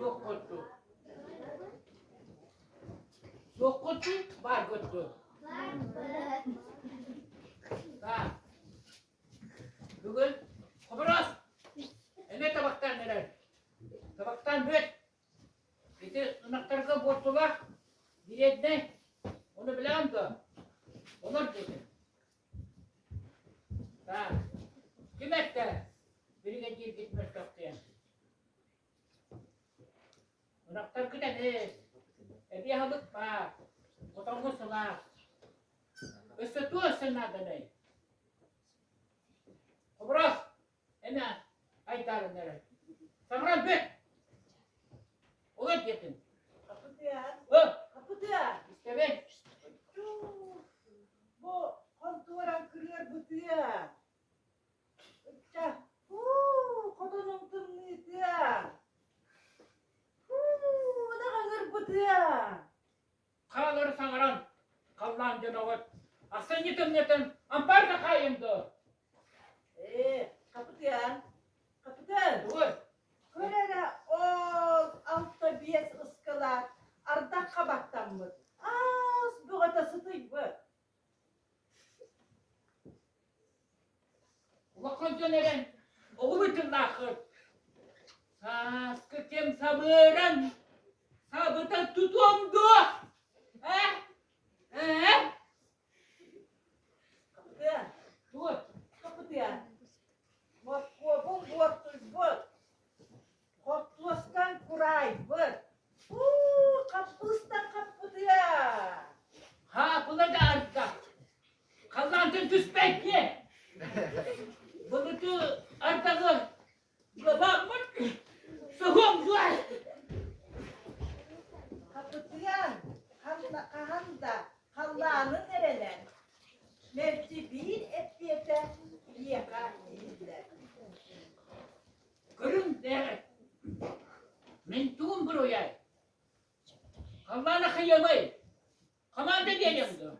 Çok kötü. Çok kötü, var kötü. Ha. Bugün kuburos. Ne tabaktan neler? Tabaktan büyük. Bir de ınaktarga borcu var. Bir edne. Onu bilen de. Olur dedi. Ha. Kim etti? Biri gecir gitmez yok diye. Inaktarga da ne? Bir halık var. Kotongusu var. Üstü tuğsun adı ne? Kuburos. Hemen. Aytarın nere? Samran büyük. Olur gidin. Kapıda. Hı. Kapıda. İşte ben. Bu konturan kırıyor bu diye. Kodonum tımlıydı ya. Ne kadar bu diye. Kağları sanıran. Kallan canavar. Aslan yetim yetim. Ampar da kayımdı. Kapıda. Kapıda. Dur. Körere o altta biyes ıskalar. Ardak kabaktan mı? Az bu kadar sıtıyı bu. Ulan döneren. Oğul bütün lakır. Saskıtem sabıran. Sabıta tutumdu. He? He? Kapıda. Dur. Kapıda. Moskobun borçsuz bu. Korktuğustan kuray bu. Kapıstan kapıda. Ha buna da artta. Kazandın tüspekli. Bulutu arttağı. Babamın. Soğum var. Kapıdayan. Kahanda. Kallağını nereden? Mevci bir etiyete yiyeka iyiler. Görün de. Men tuğum buraya. Allah'ına kıyamayı. Kamanda diyelim de.